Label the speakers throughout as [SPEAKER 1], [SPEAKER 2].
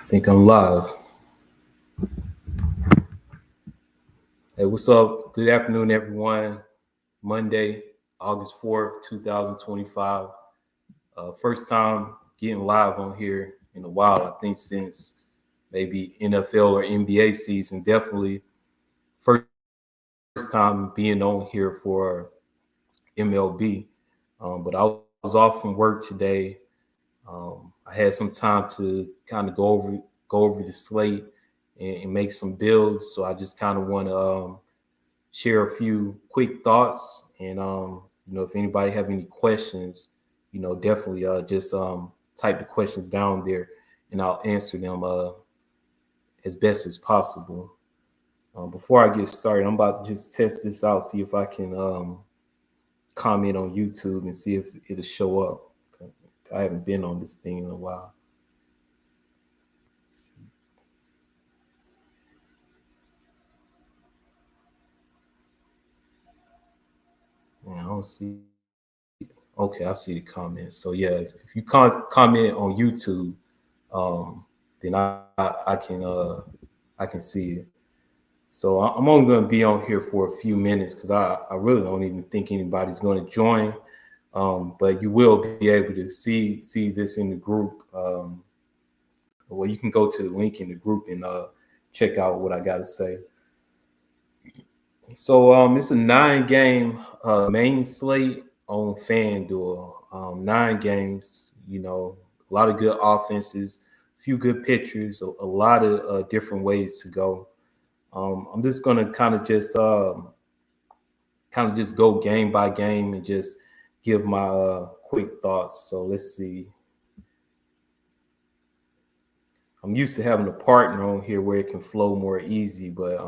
[SPEAKER 1] I think I'm live. Hey, what's up? Good afternoon, everyone. Monday, August 4th, 2025. First time getting live on here in a while, I think since maybe NFL or NBA season. Definitely first time being on here for MLB. But I was off from work today. I had some time to kind of go over the slate and make some builds. So I just kind of want to share a few quick thoughts. And if anybody have any questions, definitely just type the questions down there, and I'll answer them as best as possible. Before I get started, I'm about to just test this out, see if I can comment on YouTube and see if it'll show up. I haven't been on this thing in a while. Man, I don't see. Okay, I see the comments. So yeah, if you comment on YouTube, then I can see it. So I'm only going to be on here for a few minutes because I really don't even think anybody's going to join. But you will be able to see this in the group. Well, you can go to the link in the group and check out what I got to say. So it's a 9-game main slate on Fanduel. 9 games, a lot of good offenses, a few good pitchers, a lot of different ways to go. I'm just gonna kind of just go game by game and just give my quick thoughts. So let's see. I'm used to having a partner on here where it can flow more easy, but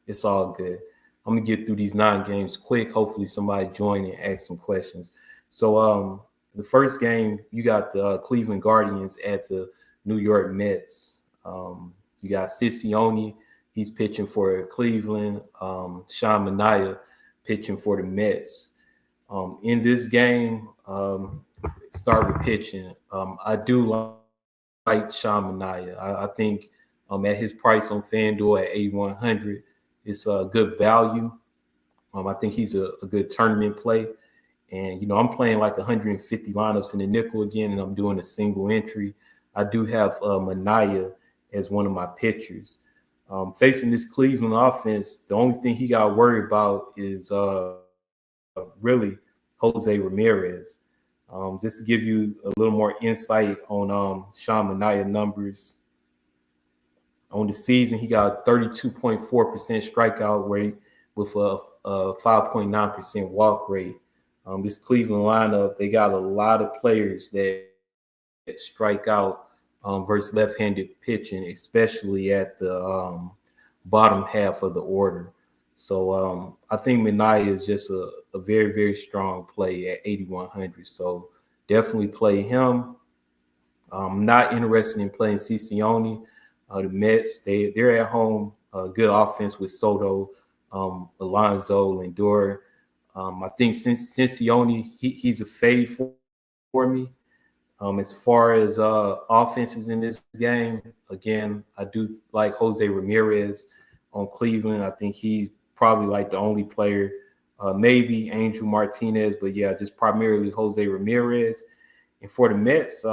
[SPEAKER 1] it's all good. I'm gonna get through these 9 games quick. Hopefully, somebody join and ask some questions. So, the first game, you got the Cleveland Guardians at the New York Mets. You got Scissione, he's pitching for Cleveland. Sean Manaea pitching for the Mets. In this game, start with pitching. I do like Sean Manaea. I think at his price on FanDuel at 8,100, it's a good value. I think he's a good tournament play. And, I'm playing like 150 lineups in the nickel again, and I'm doing a single entry. I do have Manaea as one of my pitchers. Facing this Cleveland offense, the only thing he got to worry about is really Jose Ramirez. Just to give you a little more insight on Sean Manaea numbers. On the season, he got a 32.4% strikeout rate with a 5.9% walk rate. This Cleveland lineup, they got a lot of players that strike out versus left-handed pitching, especially at the bottom half of the order. So I think Manaea is just a very, very strong play at 8,100. So definitely play him. I'm not interested in playing Scissione. The Mets, they're at home. Good offense with Soto, Alonso, Lindor. I think Scissione, he's a fade for me. As far as offenses in this game, again, I do like Jose Ramirez on Cleveland. I think he's probably like the only player, maybe Angel Martinez, but yeah, just primarily Jose Ramirez. And for the Mets,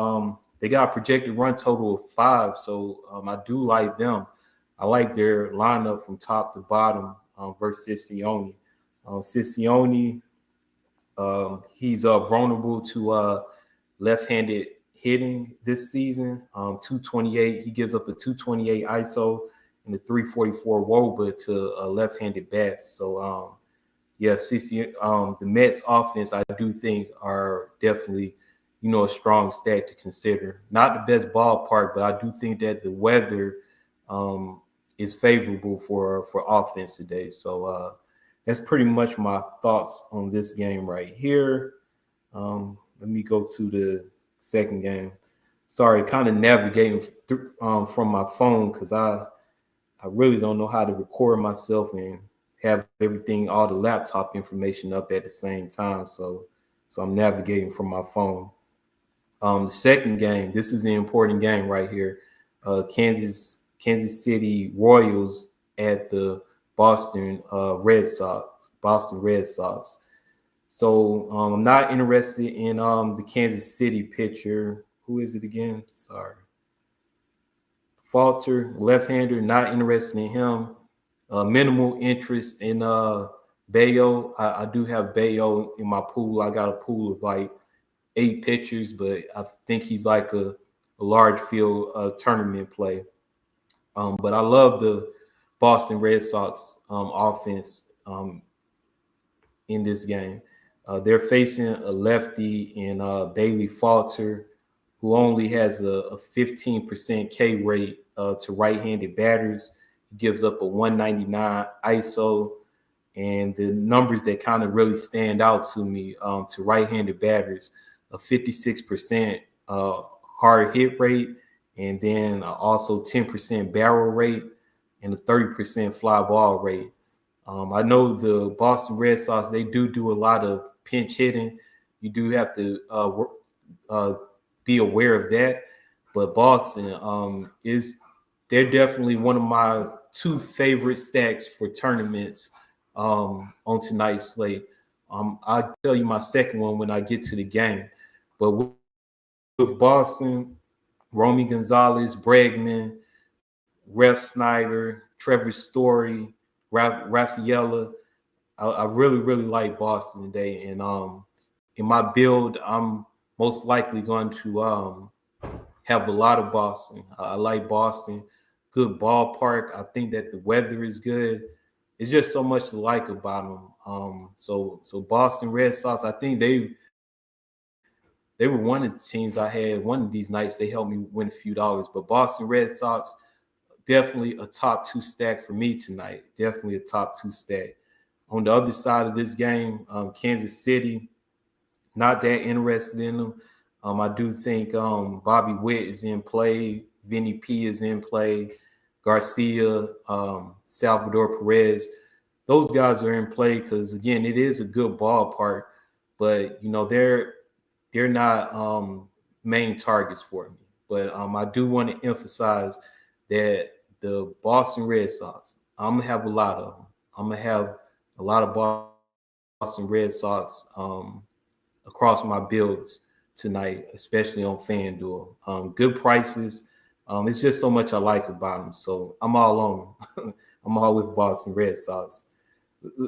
[SPEAKER 1] they got a projected run total of 5, so I do like them. I like their lineup from top to bottom versus Scissione. Scissione, he's vulnerable to left-handed hitting this season. 228, he gives up a 228 ISO and a 344 WOBA to left-handed bats. So the Mets offense, I do think are definitely, a strong stat to consider. Not the best ballpark, but I do think that the weather is favorable for offense today. So that's pretty much my thoughts on this game right here. Let me go to the second game. Sorry, kind of navigating from my phone because I really don't know how to record myself and have everything, all the laptop information up at the same time. So I'm navigating from my phone. The second game, this is the important game right here. Kansas City Royals at the Boston Red Sox. So I'm not interested in the Kansas City pitcher. Who is it again? Sorry. Falter, left-hander, not interested in him. Minimal interest in Bayo. I do have Bayo in my pool. I got a pool of like 8 pitchers, but I think he's like a large field tournament play. But I love the Boston Red Sox offense in this game. They're facing a lefty in Bailey Falter, who only has a 15% K rate to right-handed batters. He gives up a 199 ISO, and the numbers that kind of really stand out to me to right-handed batters, a 56% hard hit rate, and then also 10% barrel rate and a 30% fly ball rate. I know the Boston Red Sox, they do a lot of pinch hitting. You do have to be aware of that. But Boston they're definitely one of my 2 favorite stacks for tournaments on tonight's slate. I'll tell you my second one when I get to the game. But with Boston, Romy Gonzalez, Bregman, Ref Snyder, Trevor Story, Rafaela. I really like Boston today, and in my build, I'm most likely going to have a lot of Boston. I like Boston, good ballpark. I think that the weather is good. It's just so much to like about them. So Boston Red Sox, I think they were one of the teams I had one of these nights. They helped me win a few dollars, but Boston Red Sox, definitely a top 2 stack for me tonight. Definitely a top 2 stack. On the other side of this game, Kansas City, not that interested in them. I do think Bobby Witt is in play. Vinny P is in play. Garcia, Salvador Perez. Those guys are in play because, again, it is a good ballpark. But, they're not main targets for me. But I do want to emphasize that the Boston Red Sox, I'm going to have a lot of them. I'm going to have a lot of Boston Red Sox across my builds tonight, especially on FanDuel. Good prices. It's just so much I like about them. So I'm all on them. I'm all with Boston Red Sox.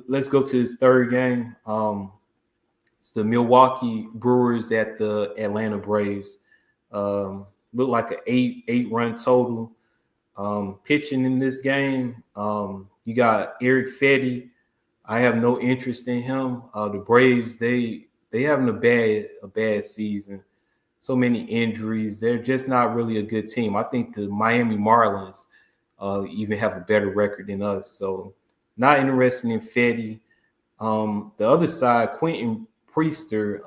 [SPEAKER 1] Let's go to this third game. It's the Milwaukee Brewers at the Atlanta Braves. Look like an 8-run total. Pitching in this game, you got Eric Fetty. I have no interest in him. The Braves, they having a bad season. So many injuries. They're just not really a good team. I think the Miami Marlins even have a better record than us. So not interested in Fetty. The other side, Quentin Priester.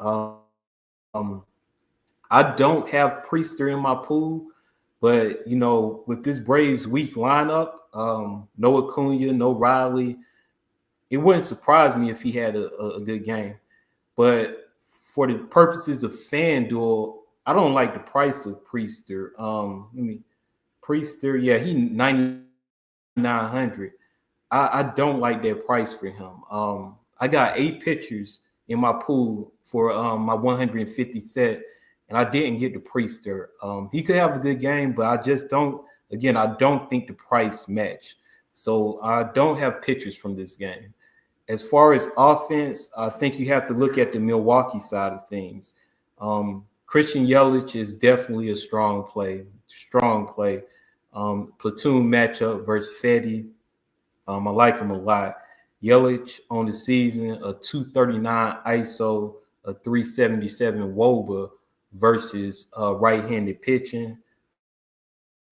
[SPEAKER 1] I don't have Priester in my pool. But, with this Braves weak lineup, no Acuna, no Riley, it wouldn't surprise me if he had a good game. But for the purposes of FanDuel, I don't like the price of Priester. Priester, yeah, he 9,900. I don't like that price for him. I got 8 pitchers in my pool for my 150 set. And I didn't get the Priester. He could have a good game, but I just don't. Again, I don't think the price match. So I don't have pitchers from this game. As far as offense, I think you have to look at the Milwaukee side of things. Christian Yelich is definitely a strong play. Platoon matchup versus Fetty. I like him a lot. Yelich on the season, a 239 ISO, a 377 WOBA versus right-handed pitching.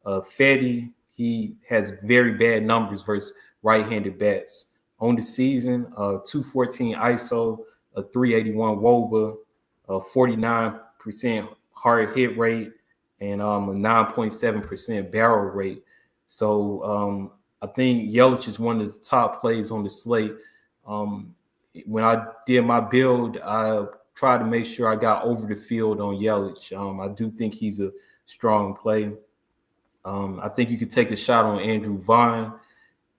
[SPEAKER 1] Fetty, he has very bad numbers versus right-handed bats. On the season, 214 ISO, a 381 WOBA, a 49% hard hit rate, and a 9.7% barrel rate. So I think Yelich is one of the top plays on the slate. When I did my build, I tried to make sure I got over the field on Yelich. I do think he's a strong play. I think you could take a shot on Andrew Vaughn.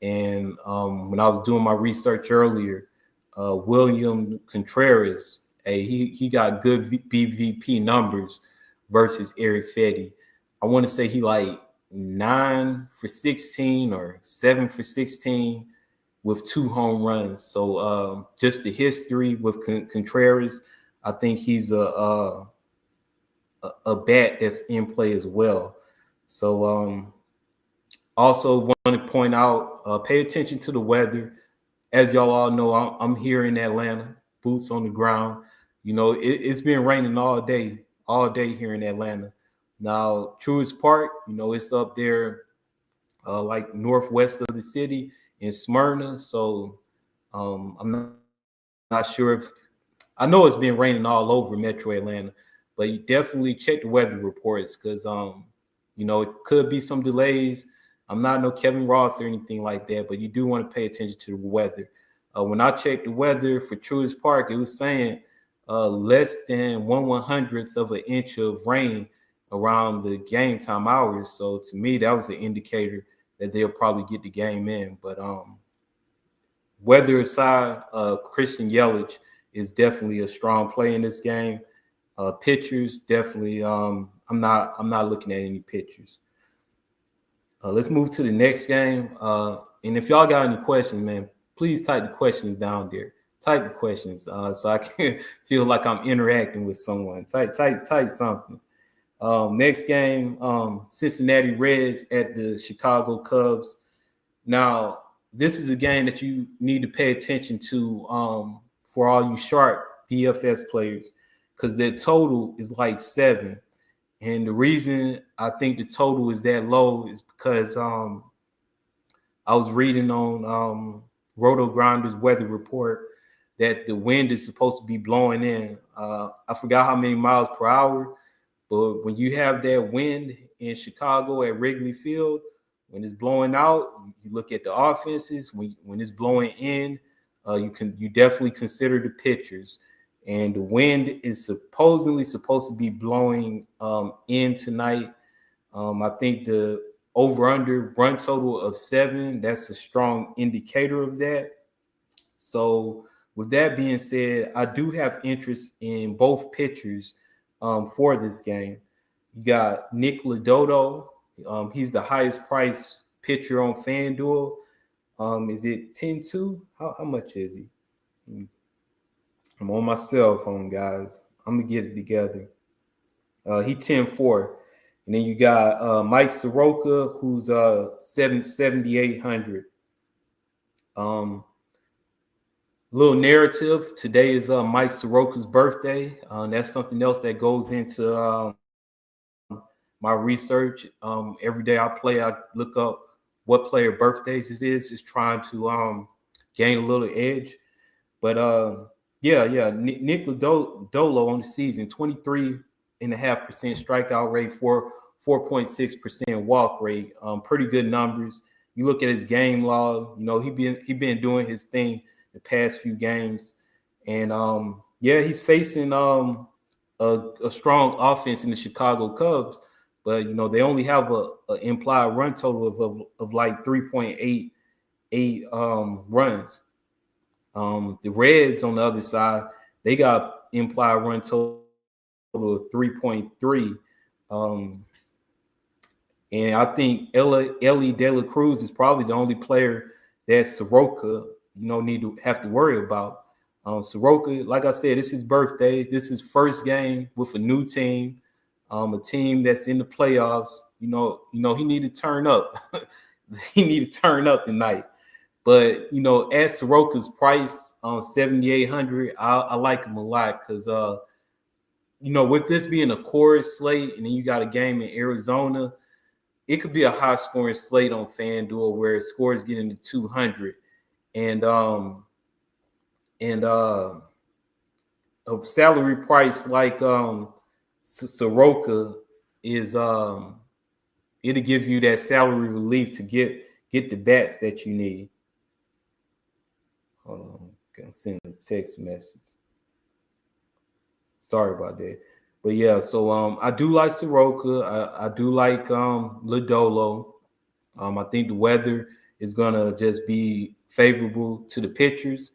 [SPEAKER 1] And when I was doing my research earlier, William Contreras, he got good BVP numbers versus Eric Fetty. I want to say he like 9 for 16 or 7 for 16 with 2 home runs. So just the history with Contreras, I think he's a bat that's in play as well. So also want to point out, pay attention to the weather. As y'all all know, I'm here in Atlanta, boots on the ground. It's been raining all day here in Atlanta. Now, Truist Park, it's up there, like northwest of the city in Smyrna. So I'm not sure if I know it's been raining all over Metro Atlanta, but you definitely check the weather reports because it could be some delays. I'm not no Kevin Roth or anything like that, but you do want to pay attention to the weather. When I checked the weather for Truist Park, it was saying less than 1/100th of an inch of rain around the game time hours. So to me, that was an indicator that they'll probably get the game in. But weather aside, Christian Yelich is definitely a strong play in this game. Pitchers definitely. I'm not looking at any pitchers. Let's move to the next game. And if y'all got any questions, man, please type the questions down there. Type the questions so I can feel like I'm interacting with someone. Type something. Next game, Cincinnati Reds at the Chicago Cubs. Now, this is a game that you need to pay attention to for all you sharp DFS players because their total is like 7. And the reason I think the total is that low is because I was reading on Roto Grinder's weather report that the wind is supposed to be blowing in. I forgot how many miles per hour, but when you have that wind in Chicago at Wrigley Field, when it's blowing out, you look at the offenses. When it's blowing in, you definitely consider the pitchers. And the wind is supposedly supposed to be blowing in tonight. I think the over-under run total of 7, that's a strong indicator of that. So with that being said, I do have interest in both pitchers for this game. You got Nick Lodolo. He's the highest priced pitcher on FanDuel. Is it 10-2? How much is he? I'm on my cell phone, guys. I'm going to get it together. He 10-4. And then you got Mike Soroka, who's 7,800. Little narrative. Today is Mike Soroka's birthday. That's something else that goes into my research. Every day I play, I look up what player birthdays it is, just trying to gain a little edge. But Nick Lodolo on the season, 23.5% strikeout rate, 4.6% walk rate. Pretty good numbers. You look at his game log, he been doing his thing the past few games. And he's facing a strong offense in the Chicago Cubs, but they only have a implied run total of like 3.88 runs. The Reds on the other side, they got implied run total of 3.3. And I think Ellie De La Cruz is probably the only player that Soroka, need to have to worry about. Soroka, like I said, it's his birthday. This is first game with a new team, a team that's in the playoffs. He need to turn up. He need to turn up tonight. But at Soroka's price on 7,800, I like him a lot because with this being a chorus slate, and then you got a game in Arizona, it could be a high scoring slate on FanDuel where scores get into 200, and a salary price like Soroka is it'll give you that salary relief to get the bats that you need. Hold on, I'm gonna send a text message. Sorry about that. But yeah, so I do like Soroka. I do like Lodolo. I think the weather is gonna just be favorable to the pitchers,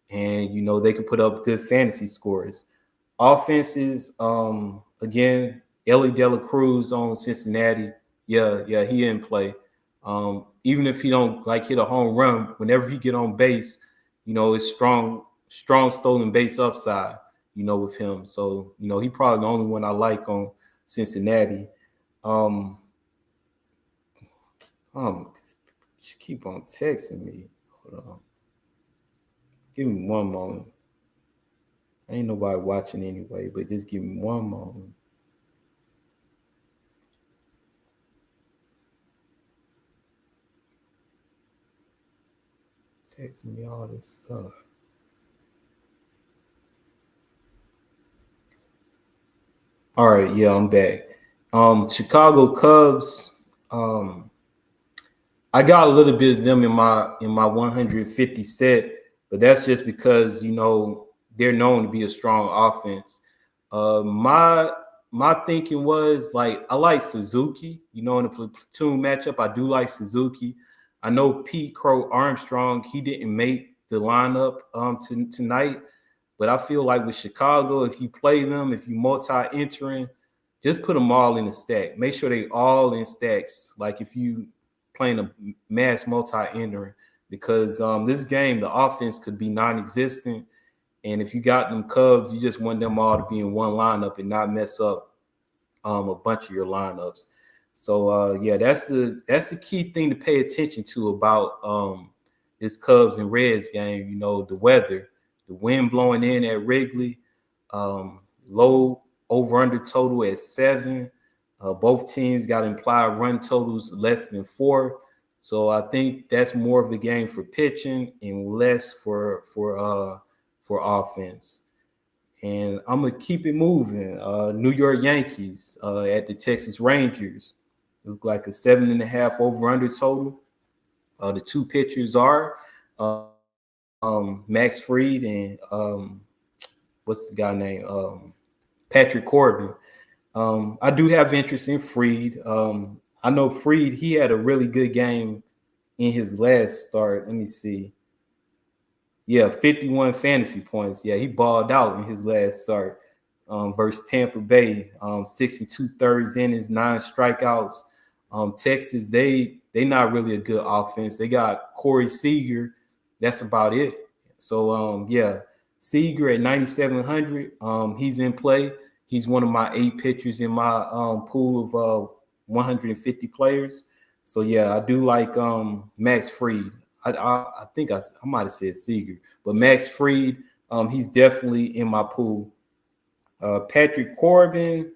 [SPEAKER 1] and they can put up good fantasy scores. Offenses, again, Ellie De La Cruz on Cincinnati. Yeah, he in play. Even if he don't like hit a home run, whenever he get on base, it's strong stolen base upside. With him. So he probably the only one I like on Cincinnati. Um, you keep on texting me. Hold on. Give me one moment. Ain't nobody watching anyway, but just give me one moment. Texting me all this stuff. All right, yeah, I'm back. Chicago Cubs. Um, I got a little bit of them in my 150 set, but that's just because they're known to be a strong offense. My thinking was like I like Suzuki. In a platoon matchup, I do like Suzuki. I know Pete Crow Armstrong. He didn't make the lineup tonight, but I feel like with Chicago, if you play them, if you multi-entering, just put them all in the stack. Make sure they all in stacks. Like if you playing a mass multi-entering, because this game the offense could be non-existent, and if you got them Cubs, you just want them all to be in one lineup and not mess up a bunch of your lineups. So yeah, that's the key thing to pay attention to about this Cubs and Reds game. The weather, the wind blowing in at Wrigley, low over under total at 7. Both teams got implied run totals less than 4. So I think that's more of a game for pitching and less for offense. And I'm gonna keep it moving. New York Yankees at the Texas Rangers. It looked like a 7.5 over under total. The two pitchers are Max Fried and what's the guy name? Patrick Corbin. I do have interest in Fried. I know Fried, he had a really good game in his last start. Let me see. Yeah, 51 fantasy points. Yeah, he balled out in his last start versus Tampa Bay. 62 thirds innings, 9 strikeouts. Texas, they not really a good offense. They got Corey Seager. That's about it. So yeah, Seager at 9,700. He's in play. He's one of my 8 pitchers in my pool of 150 players. So yeah, I do like Max Fried. I think I might have said Seager, but Max Fried, he's definitely in my pool. Patrick Corbin,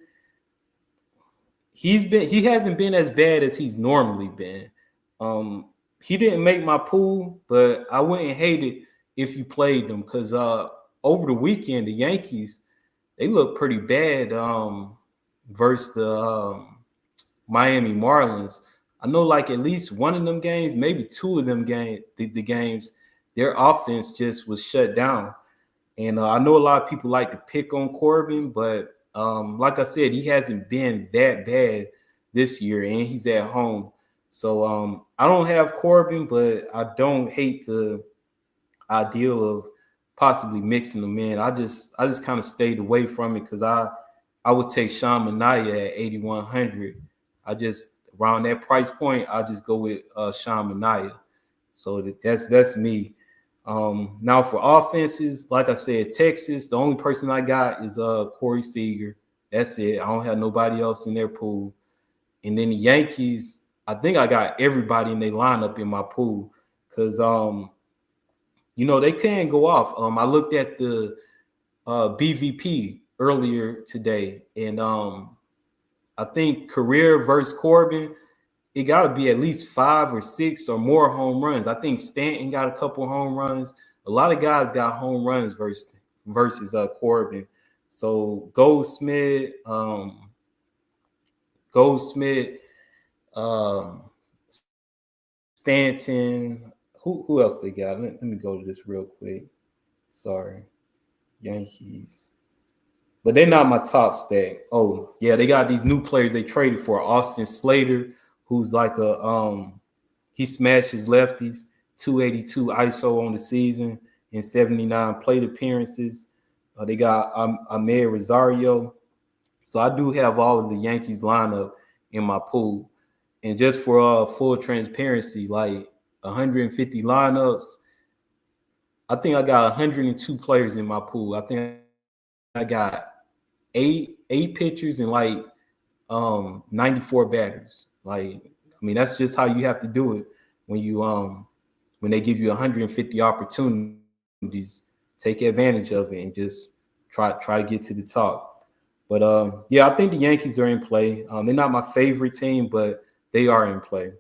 [SPEAKER 1] he hasn't been as bad as he's normally been. He didn't make my pool, but I wouldn't hate it if you played them because over the weekend the Yankees they look pretty bad versus the Miami Marlins. I know like at least one of them games, maybe 2 of them the games, their offense just was shut down. And I know a lot of people like to pick on Corbin, but like I said, he hasn't been that bad this year, and he's at home. So I don't have Corbin, but I don't hate the ideal of possibly mixing them in. I just kind of stayed away from it because I would take Sean Manaea at 8,100. I just around that price point, I just go with Sean Manaea. So that's me. Now for offenses, like I said, Texas, the only person I got is Corey Seager. That's it. I don't have nobody else in their pool. And then the Yankees, I think I got everybody in their lineup in my pool because they can go off. I looked at the BVP earlier today, and I think career versus Corbin, it got to be at least 5 or 6 or more home runs. I think Stanton got a couple home runs. A lot of guys got home runs versus Corbin. So Goldsmith, um, Stanton. Who else they got? Let me go to this real quick. Sorry, Yankees. but they're not my top stack. Oh yeah, they got these new players they traded for. Austin Slater, who's like he smashes lefties, 282 ISO on the season and 79 plate appearances. They got Ahmed Rosario. So I do have all of the Yankees lineup in my pool. And just for full transparency, like 150 lineups, I think I got 102 players in my pool. I think I got eight pitchers and like 94 batters. Like, I mean, that's just how you have to do it when you when they give you 150 opportunities. Take advantage of it and just try to get to the top. But yeah, I think the Yankees are in play. They're not my favorite team, but they are in play.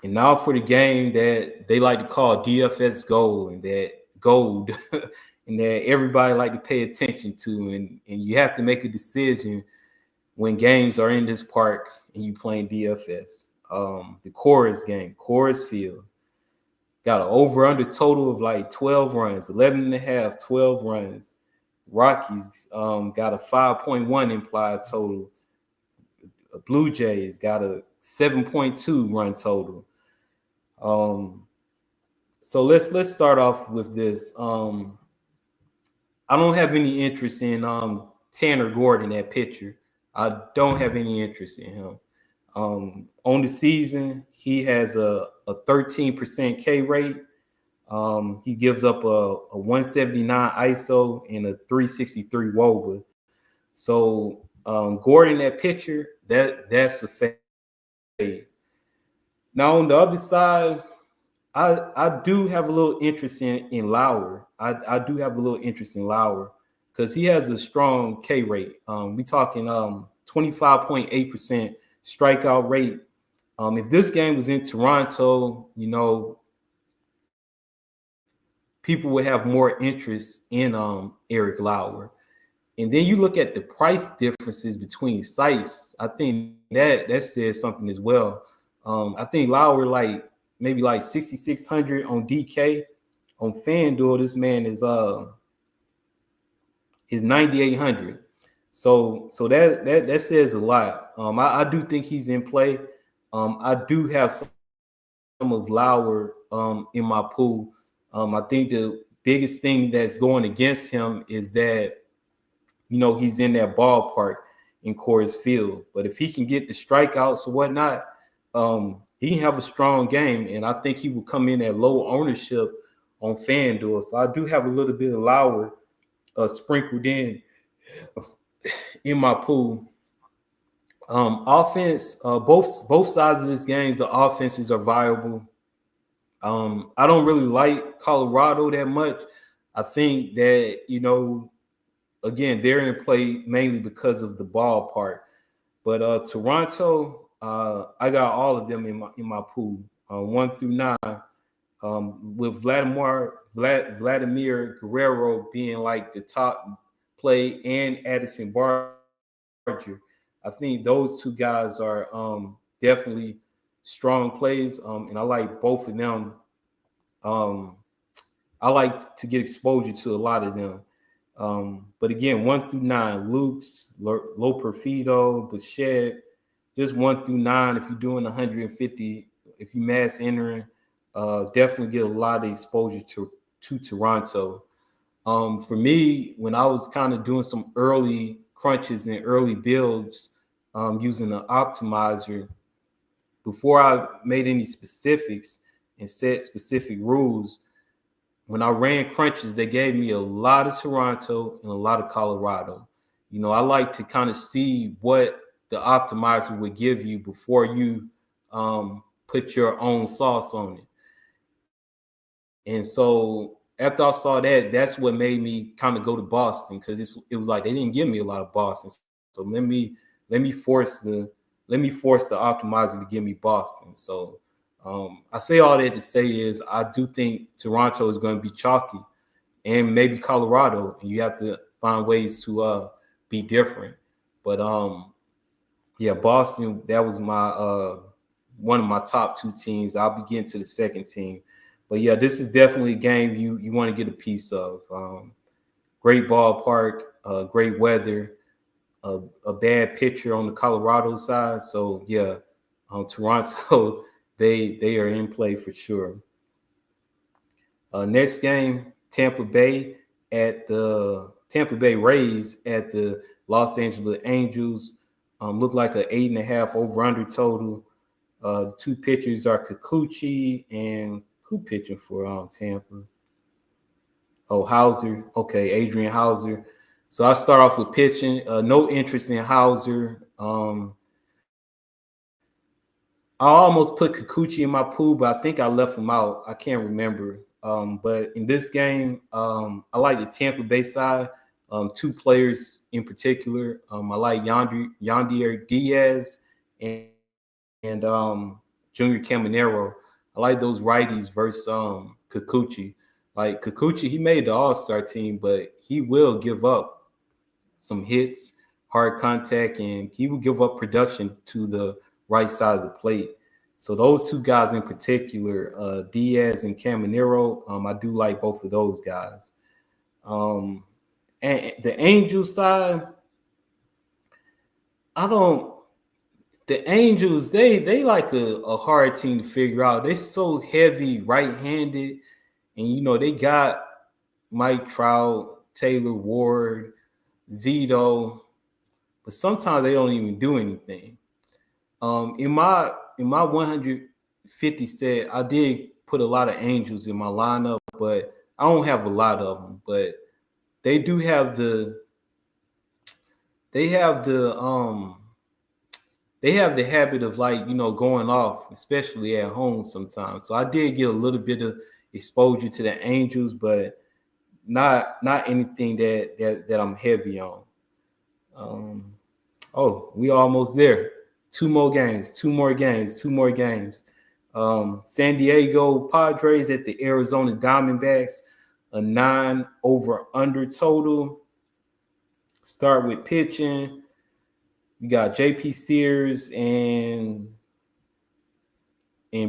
[SPEAKER 1] And now for the game that they like to call DFS gold, and that gold and that everybody like to pay attention to, and you have to make a decision when games are in this park and you playing DFS. The Coors game, Coors Field, got an over-under total of like 12 runs, 11 and a half, 12 runs. Rockies got a 5.1 implied total. Blue Jays got a 7.2 run total. So let's start off with this. I don't have any interest in Tanner Gordon, that pitcher. I don't have any interest in him. On the season, he has a 13% K rate. He gives up a 179 ISO and a 363 WOBA. So Gordon, that pitcher, that's a fade. Now on the other side, I do have a little interest in Lauer. I do have a little interest in Lauer because he has a strong K rate. We talking 25.8% strikeout rate. If this game was in Toronto, people would have more interest in Eric Lauer. And then you look at the price differences between sites. I think that says something as well. I think Lauer maybe like 6,600 on DK. On FanDuel, this man is 9,800. So that says a lot. I do think he's in play. I do have some of Lauer in my pool. I think the biggest thing that's going against him is that he's in that ballpark in Coors Field. But if he can get the strikeouts or whatnot, he can have a strong game, and I think he will come in at low ownership on FanDuel. So I do have a little bit of Lauer sprinkled in my pool. Offense, both sides of this game, the offenses are viable. I don't really like Colorado that much. I think that, again, they're in play mainly because of the ballpark. But Toronto, I got all of them in my pool, 1 through 9, with Vladimir Guerrero being like the top play, and Addison Barger. I think those two guys are definitely strong plays, and I like both of them. I like to get exposure to a lot of them. But again, 1 through 9, Lukes, Loperfido, Bichette, just 1 through 9. If you're doing 150, if you mass entering, definitely get a lot of exposure to Toronto. For me, when I was kind of doing some early crunches and early builds using an optimizer, before I made any specifics and set specific rules, when I ran crunches, they gave me a lot of Toronto and a lot of Colorado. I like to kind of see what the optimizer would give you before you put your own sauce on it. And so after I saw that, that's what made me kind of go to Boston, because it was like they didn't give me a lot of Boston. So let me force the optimizer to give me Boston. So I say all that to say is I do think Toronto is going to be chalky, and maybe Colorado, and you have to find ways to be different. But yeah, Boston, that was my one of my top 2 teams. I'll be getting to the second team. But yeah, this is definitely a game you want to get a piece of. Great ballpark. great weather, a bad pitcher on the Colorado side. So yeah, Toronto, they are in play for sure. Next game, Tampa Bay Rays at the Los Angeles Angels. Look like an 8.5 over under total. Two pitchers are Kikuchi and who pitching for Tampa? Oh, Hauser. Okay, Adrian Hauser. So I start off with pitching. No interest in Hauser. I almost put Kikuchi in my pool, but I think I left him out. I can't remember. But in this game, I like the Tampa Bay side. Two players in particular. I like Yandier Diaz and Junior Caminero. I like those righties versus Kikuchi. Like Kikuchi, he made the All-Star team, but he will give up some hits, hard contact, and he will give up production to the right side of the plate. So those two guys in particular, Diaz and Caminero, I do like both of those guys. And the Angels side, the Angels, they like a hard team to figure out. They're so heavy right-handed, and they got Mike Trout, Taylor Ward, Zito, but sometimes they don't even do anything. In my 150 set, I did put a lot of Angels in my lineup, but I don't have a lot of them. But they do have the habit of going off, especially at home sometimes. So I did get a little bit of exposure to the Angels, but not anything that I'm heavy on. We almost there. Two more games. San Diego Padres at the Arizona Diamondbacks, a 9 over under total. Start with pitching. You got JP Sears and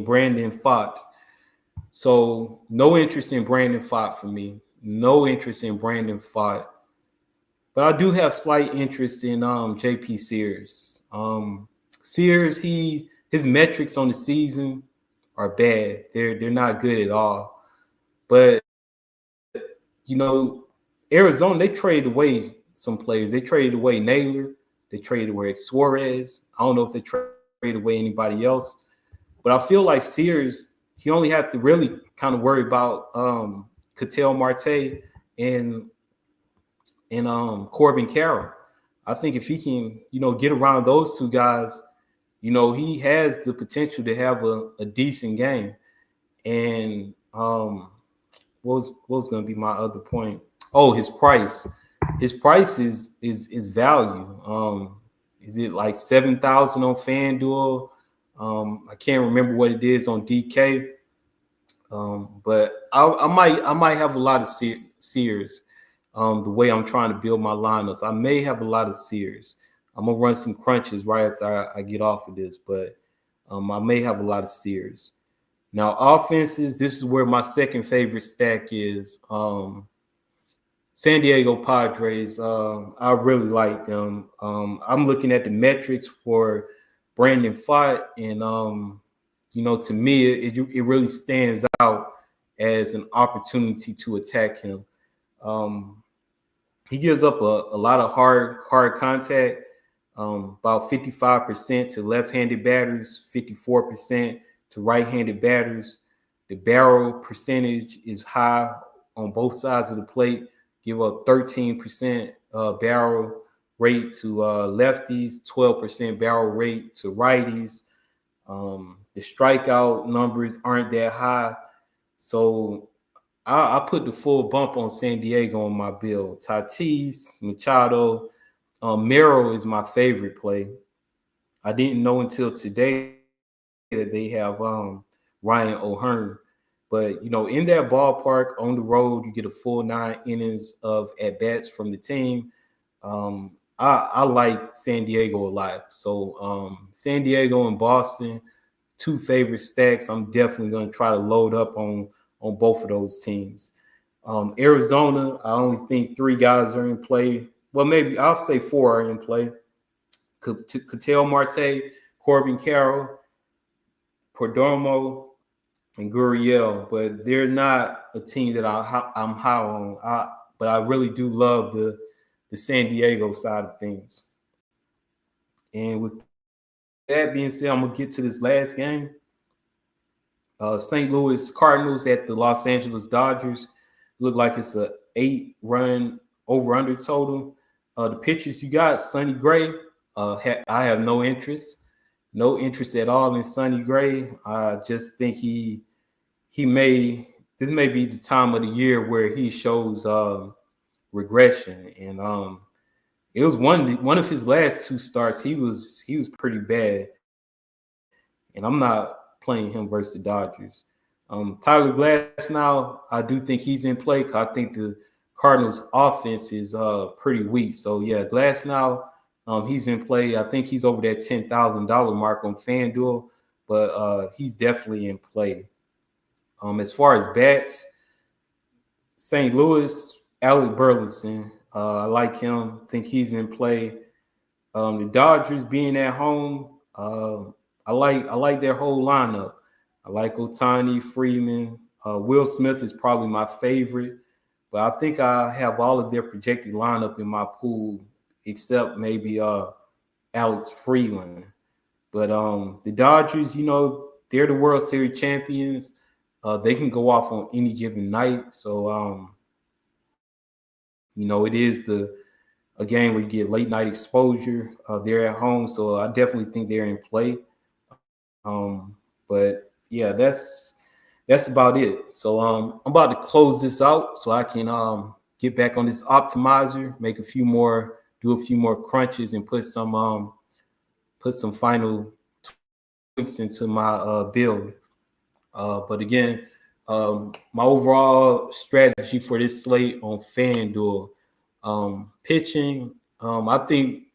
[SPEAKER 1] Brandon Pfaadt. So no interest in Brandon Pfaadt for me. No interest in Brandon Pfaadt. But I do have slight interest in JP Sears. Sears, his metrics on the season are bad. They're not good at all. But Arizona, they traded away some players. They traded away Naylor. They traded away Suarez. I don't know if they traded away anybody else. But I feel like Sears, he only had to really kind of worry about Ketel Marte and Corbin Carroll. I think if he can, get around those two guys, he has the potential to have a decent game. And what was going to be my other point? Oh, his price. His price is value. Is it like 7,000 on Fanduel? I can't remember what it is on DK. But I might have a lot of Sears. The way I'm trying to build my lineups, I may have a lot of Sears. I'm gonna run some crunches right after I get off of this, but I may have a lot of Sears. Now, offenses, this is where my second favorite stack is. San Diego Padres. I really like them. I'm looking at the metrics for Brandon Pfaadt, and to me, it really stands out as an opportunity to attack him. He gives up a lot of hard contact, about 55% to left-handed batters, 54% to right-handed batters. The barrel percentage is high on both sides of the plate. Give up 13% barrel rate to lefties, 12% barrel rate to righties. The strikeout numbers aren't that high. So I put the full bump on San Diego on my bill. Tatis, Machado, Merrill is my favorite play. I didn't know until today that they have Ryan O'Hearn. But, in that ballpark on the road, you get a full 9 innings of at-bats from the team. I like San Diego a lot. So San Diego and Boston, two favorite stacks. I'm definitely going to try to load up on both of those teams. Arizona, I only think 3 guys are in play. well, maybe I'll say 4 are in play. Ketel Marte, Corbin Carroll, Perdomo, and Gurriel, but they're not a team that I'm high on. But I really do love the San Diego side of things. And with that being said, I'm gonna get to this last game. St. Louis Cardinals at the Los Angeles Dodgers. Look like it's a 8-run over/under total. The pitchers you got, Sonny Gray. I have no interest at all in Sonny Gray. I just think this may be the time of the year where he shows regression, and it was one of his last 2 starts. He was pretty bad, and I'm not playing him versus the Dodgers. Tyler Glasnow, I do think he's in play because I think the Cardinals' offense is pretty weak. So yeah, Glasnow, he's in play. I think he's over that $10,000 mark on Fanduel, but he's definitely in play. As far as bats, St. Louis, Alec Burleson, I like him. Think he's in play. The Dodgers being at home, I like their whole lineup. I like Ohtani, Freeman. Will Smith is probably my favorite, but I think I have all of their projected lineup in my pool except maybe Alex Freeland. But the Dodgers, they're the World Series champions. They can go off on any given night. So, it is a game where you get late night exposure. They're at home, so I definitely think they're in play. But yeah, that's about it. So I'm about to close this out so I can get back on this optimizer, do a few more crunches, and put some final tweaks into my build. But again, my overall strategy for this slate on FanDuel, pitching, I think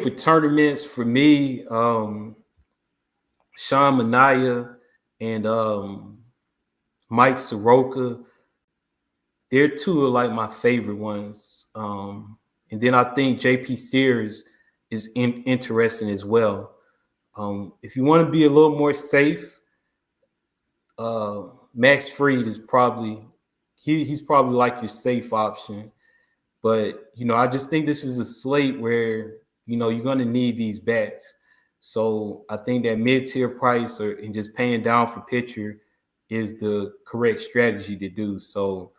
[SPEAKER 1] for tournaments, for me, Sean Manaea and Mike Soroka, they're 2 of like my favorite ones. And then I think JP Sears is interesting as well. If you want to be a little more safe, Max Fried is probably he's probably like your safe option. But I just think this is a slate where you're going to need these bats. So I think that mid-tier price and just paying down for pitcher is the correct strategy to do. So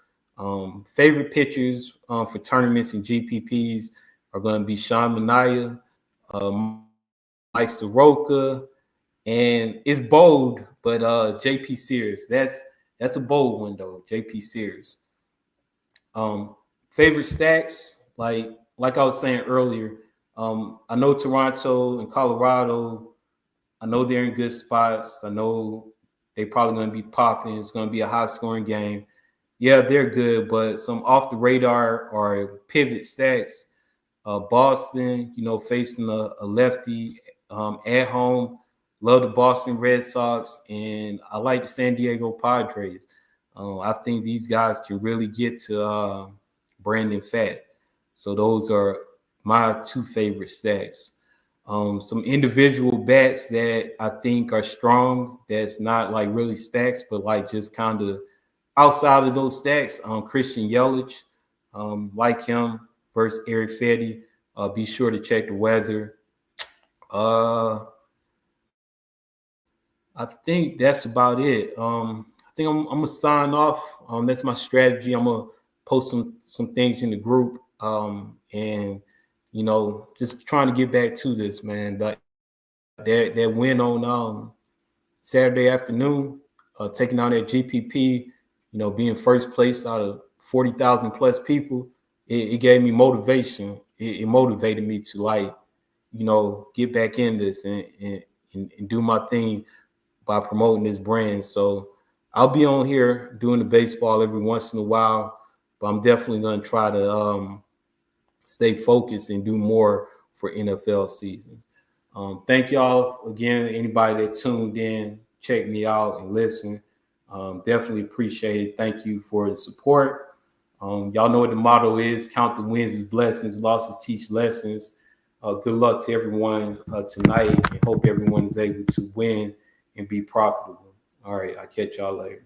[SPEAKER 1] favorite pitchers for tournaments and GPPs are going to be Sean Manaea, Mike Soroka, and it's bold, but JP Sears. That's a bold one though, JP Sears. Favorite stacks, like I was saying earlier, I know Toronto and Colorado, I know they're in good spots. I know they're probably going to be popping. It's going to be a high-scoring game. Yeah, they're good, but some off the radar or pivot stacks. Boston, facing a lefty at home. Love the Boston Red Sox, and I like the San Diego Padres. I think these guys can really get to Brandon Pfaadt. So those are my 2 favorite stacks. Some individual bats that I think are strong, that's not like really stacks, but like just kind of outside of those stacks. Christian Yelich, like him versus Eric Fetty. Be sure to check the weather. I think that's about it. I think I'm gonna sign off. That's my strategy. I'm gonna post some things in the group, and just trying to get back to this, man. But that win on Saturday afternoon, taking on that GPP, being first place out of 40,000 plus people, it gave me motivation. It motivated me to get back in this and do my thing by promoting this brand. So I'll be on here doing the baseball every once in a while, but I'm definitely going to try to stay focused and do more for NFL season. Thank y'all again. Anybody that tuned in, check me out and listen. Definitely appreciate it. Thank you for the support. Y'all know what the motto is: count the wins as blessings, losses teach lessons. Good luck to everyone tonight, and hope everyone is able to win and be profitable. All right, I'll catch y'all later.